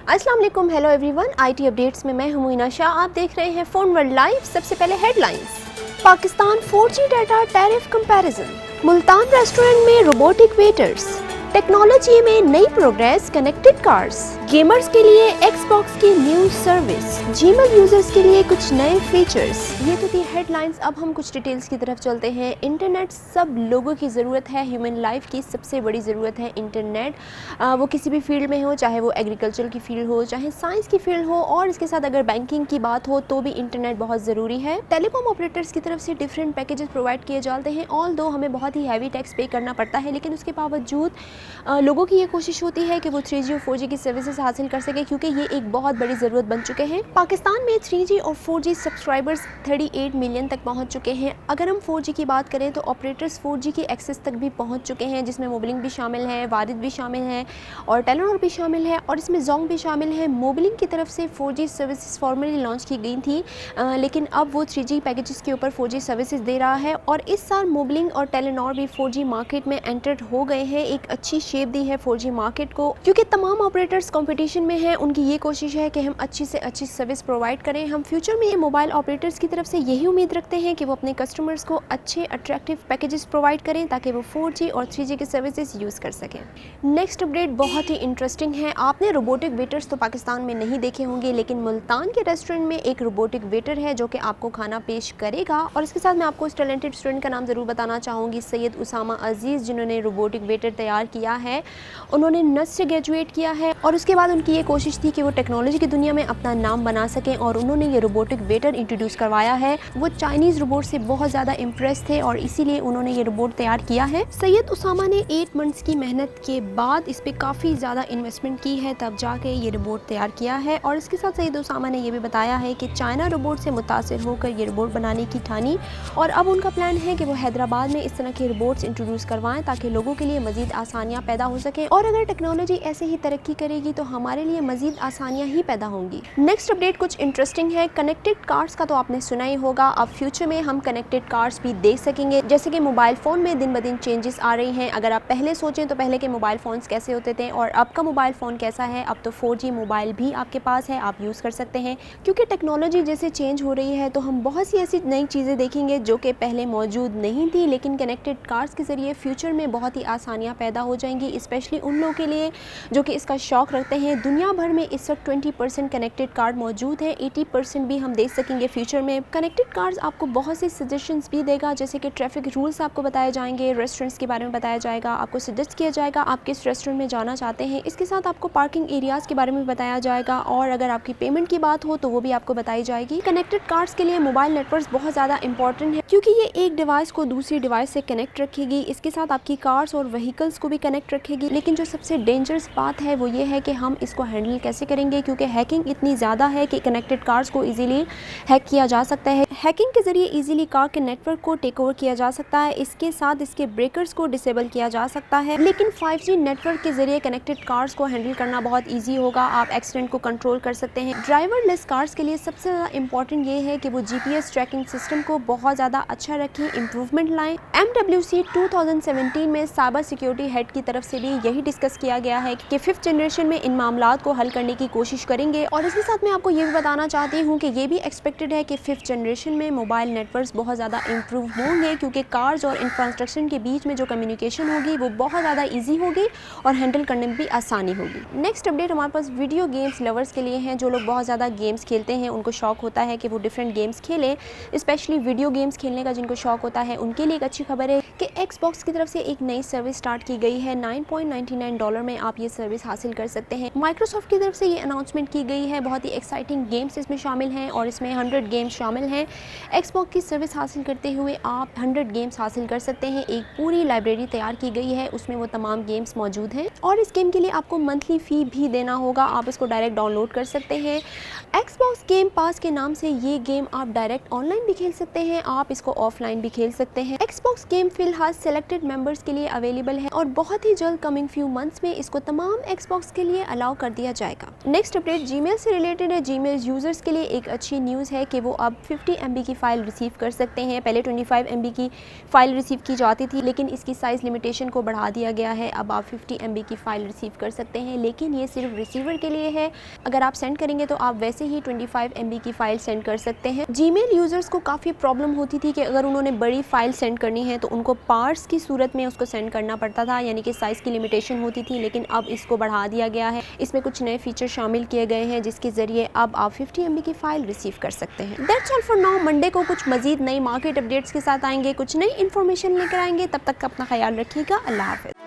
अस्सलाम वालेकुम, hello everyone. IT updates में मैं हूं मुइना शाह। आप देख रहे हैं फोन वर्ल्ड लाइव। सबसे पहले headlines. Pakistan 4G data tariff comparison. Multan restaurant में रोबोटिक वेटर्स। टेक्नोलॉजी में नई प्रोग्रेस, कनेक्टेड कार्स। गेमर्स के लिए एक्सबॉक्स की न्यू सर्विस। जीमेल यूजर्स के लिए कुछ नए फीचर्स। ये तो थी हेडलाइंस। अब हम कुछ डिटेल्स की तरफ चलते हैं। इंटरनेट सब लोगों की ज़रूरत है। ह्यूमन लाइफ की सबसे बड़ी ज़रूरत है इंटरनेट। वो किसी भी फील्ड में हो, चाहे वो एग्रीकल्चर की फील्ड हो, चाहे साइंस की फील्ड हो, और इसके साथ अगर बैंकिंग की बात हो तो भी इंटरनेट बहुत ज़रूरी है। टेलीकॉम ऑपरेटर्स की तरफ से डिफरेंट पैकेजेस प्रोवाइड किए जाते हैं। ऑल दो हमें बहुत ही हैवी टैक्स पे करना पड़ता है, लेकिन उसके बावजूद लोगों की ये कोशिश होती है कि वो 3G और 4G की सर्विसेज हासिल कर सके, क्योंकि ये एक बहुत बड़ी ज़रूरत बन चुके हैं। पाकिस्तान में 3G और 4G सब्सक्राइबर्स 38 मिलियन तक पहुंच चुके हैं। अगर हम 4G की बात करें तो ऑपरेटर्स 4G की एक्सेस तक भी पहुंच चुके हैं, जिसमें मोबिलिंग भी शामिल है, वारिद भी शामिल है और टेलीनॉर भी शामिल है, और इसमें जोंग भी शामिल है। मोबिलिंग की तरफ से 4G सर्विसेज फॉर्मली लॉन्च की गई थी, लेकिन अब वो 3G पैकेजेस के ऊपर 4G सर्विसेज दे रहा है, और इस साल मोबिलिंग और टेलीनॉर भी 4G मार्केट में एंटर्ड हो गए हैं। एक अच्छी शेप दी है 4G मार्केट को, क्योंकि तमाम ऑपरेटर्स कंपटीशन में हैं। उनकी ये कोशिश है कि हम अच्छी से अच्छी सर्विस प्रोवाइड करें। हम फ्यूचर में ये मोबाइल ऑपरेटर्स की तरफ से यही उम्मीद रखते हैं कि वो अपने कस्टमर्स को अच्छे अट्रैक्टिव पैकेजेस प्रोवाइड करें, ताकि वो 4G और 3G की सर्विसेज यूज़ कर सकें। नेक्स्ट अपडेट बहुत ही इंटरेस्टिंग है। आपने रोबोटिक वेटर्स तो पाकिस्तान में नहीं देखे होंगे, लेकिन मुल्तान के रेस्टोरेंट में एक रोबोटिक वेटर है जो कि आपको खाना पेश करेगा। और इसके साथ मैं आपको इस टैलेंटेड स्टूडेंट का नाम ज़रूर बताना चाहूँगी, सैयद उसामा अजीज़, जिन्होंने रोबोटिक वेटर तैयार किया है। उन्होंने नस से ग्रेजुएट किया है, और उसके बाद उनकी ये कोशिश थी कि वो टेक्नोलॉजी की दुनिया में अपना नाम बना सकें, और उन्होंने ये रोबोटिक वेटर इंट्रोड्यूस करवाया है। वो चाइनीज़ रोबोट से बहुत ज़्यादा इम्प्रेस थे, और इसीलिए उन्होंने ये रोबोट तैयार किया है। सैयद उसामा ने 8 मंथ्स की मेहनत के बाद इस पर काफ़ी ज़्यादा इन्वेस्टमेंट की है, तब जाके ये रोबोट तैयार किया है। और इसके साथ सैयद उसामा ने ये भी बताया है कि चाइना रोबोट से मुतासिर होकर ये रोबोट बनाने की ठानी, और अब उनका प्लान है कि वो हैदराबाद में इस तरह के रोबोट्स इंट्रोड्यूस करवाएं, ताकि लोगों के लिए मज़ीद आसानियाँ पैदा हो सकें। और अगर टेक्नोलॉजी ऐसे ही तरक्की करेगी तो हमारे लिए मज़ीद आसानियाँ ही पैदा होंगी। नेक्स्ट अपडेट कुछ इंटरेस्टिंग है। कनेक्टेड कार्स का तो आपने सुना ही होगा। अब फ्यूचर में हम कनेक्टेड कार्स भी देख सकेंगे, जैसे कि मोबाइल फ़ोन में दिन ब दिन चेंजेस आ रही हैं। अगर आप पहले सोचें तो पहले के मोबाइल फ़ोन्स कैसे होते थे और अब का मोबाइल फ़ोन कैसा है, अब तो 4G मोबाइल भी आपके पास है, आप यूज़ कर सकते हैं। क्योंकि टेक्नोलॉजी जैसे चेंज हो रही है, तो हम बहुत सी ऐसी नई चीज़ें देखेंगे जो कि पहले मौजूद नहीं थी, लेकिन कनेक्टेड कार्स के ज़रिए फ्यूचर में बहुत ही आसानियाँ पैदा हो जाएंगी, स्पेशली उन लोगों के लिए जो कि इसका शौक़ रखते हैं। दुनिया भर में इस वक्त 20% कनेक्टेड कार मौजूद है, 80% भी हम देख सकेंगे फ्यूचर में। कनेक्टेड कार्स आपको बहुत से सजेशंस भी देगा, जैसे कि ट्रैफिक रूल्स आपको बताए जाएंगे, रेस्टोरेंट्स के बारे में बताया जाएगा, आपको सजेस्ट किया जाएगा आप किस रेस्टोरेंट में जाना चाहते हैं। इसके साथ आपको पार्किंग एरियाज़ के बारे में बताया जाएगा, और अगर आपकी पेमेंट की बात हो तो वो भी आपको बताई जाएगी। कनेक्टेड कार्स के लिए मोबाइल नेटवर्क बहुत ज़्यादा इंपॉर्टेंट है, क्योंकि ये एक डिवाइस को दूसरी डिवाइस से कनेक्ट रखेगी। इसके साथ आपकी कार्स और व्हीकल्स को भी कनेक्ट रखेगी। लेकिन जो सबसे डेंजरस बात है वो ये है कि हम इसको हैंडल कैसे करेंगे, क्योंकि हैकिंग इतनी ज़्यादा है कि कनेक्टेड कार्स को इजीली हैक किया जा सकता है। हैकिंग के ज़रिए इजीली कार के नेटवर्क को टेक ओवर किया जा सकता है। इसके साथ इसके ब्रेकर्स को डिसेबल किया जा सकता है। लेकिन 5G नेटवर्क के ज़रिए कनेक्टेड कार्स को हैंडल करना बहुत ईजी होगा। आप एक्सीडेंट को कंट्रोल कर सकते हैं। ड्राइवरलेस कार्स के लिए सबसे ज़्यादा इंपॉर्टेंट ये है कि वो GPS ट्रैकिंग सिस्टम को बहुत ज़्यादा अच्छा रखें, इंप्रूवमेंट लाएँ। MWC 2017 में साइबर सिक्योरिटी हेड की तरफ से भी यही डिस्कस किया गया है कि 5th जनरेशन में इन मामलात को हल करने की कोशिश करेंगे। और इसके साथ मैं आपको ये भी बताना चाहती हूँ कि ये भी एक्सपेक्टेड है कि 5th जनरेशन में मोबाइल नेटवर्क्स बहुत ज़्यादा इंप्रूव होंगे, क्योंकि कार्स और इंफ्रास्ट्रक्चर के बीच में जो कम्युनिकेशन होगी वो बहुत ज़्यादा ईजी होगी और हैंडल करने में भी आसानी होगी। नेक्स्ट अपडेट हमारे पास वीडियो गेम्स लवर्स के लिए हैं। जो लोग बहुत ज़्यादा गेम्स खेलते हैं, उनको शौक होता है कि वो डिफरेंट गेम्स खेलें, स्पेशली वीडियो गेम्स खेलने का जिनको शौक होता है, उनके लिए एक अच्छी खबर है कि Xbox की तरफ से एक नई सर्विस स्टार्ट की गई है। $9.99 में आप ये सर्विस हासिल कर सकते हैं। माइक्रोसॉफ्ट की तरफ से ये अनाउंसमेंट की गई है। बहुत ही एक्साइटिंग गेम्स इसमें शामिल हैं, और इसमें 100 गेम्स शामिल हैं। Xbox की सर्विस हासिल करते हुए आप 100 गेम्स हासिल कर सकते हैं। एक पूरी लाइब्रेरी तैयार की गई है, उसमें वो तमाम गेम्स मौजूद हैं, और इस गेम के लिए आपको मंथली फ़ी भी देना होगा। आप इसको डायरेक्ट डाउनलोड कर सकते हैं। Xbox गेम पास के नाम से ये गेम आप डायरेक्ट ऑनलाइन भी खेल सकते हैं, आप इसको ऑफलाइन भी खेल सकते हैं। Xbox गेम फिलहाल सेलेक्टेड मेंबर्स के लिए अवेलेबल है, और बहुत बहुत ही जल्द कमिंग फ्यू मंथ्स में इसको तमाम एक्सबॉक्स के लिए अलाउ कर दिया जाएगा। नेक्स्ट अपडेट जीमेल से रिलेटेड है। जीमेल यूजर्स के लिए एक अच्छी न्यूज़ है कि वो अब 50 MB की फ़ाइल रिसीव कर सकते हैं। पहले 25 MB की फ़ाइल रिसीव की जाती थी, लेकिन इसकी साइज़ लिमिटेशन को बढ़ा दिया गया है। अब आप 50 MB की फ़ाइल रिसीव कर सकते हैं, लेकिन ये सिर्फ रिसीवर के लिए है। अगर आप सेंड करेंगे तो आप वैसे ही 25 MB की फ़ाइल सेंड कर सकते हैं। जीमेल यूज़र्स को काफ़ी प्रॉब्लम होती थी कि अगर उन्होंने बड़ी फ़ाइल सेंड करनी है तो उनको पार्ट्स की सूरत में उसको सेंड करना पड़ता था, यानी कि साइज़ की लिमिटेशन होती थी, लेकिन अब इसको बढ़ा दिया गया है। इसमें कुछ नए फीचर शामिल किए गए हैं जिसके ज़रिए अब आप 50 MB की फ़ाइल रिसीव कर सकते हैं। That's all for now. Monday को कुछ मज़ीद नई मार्केट अपडेट्स के साथ आएंगे, कुछ नई इन्फॉर्मेशन लेकर आएंगे। तब तक का अपना ख्याल रखिएगा। अल्लाह हाफ़िज़।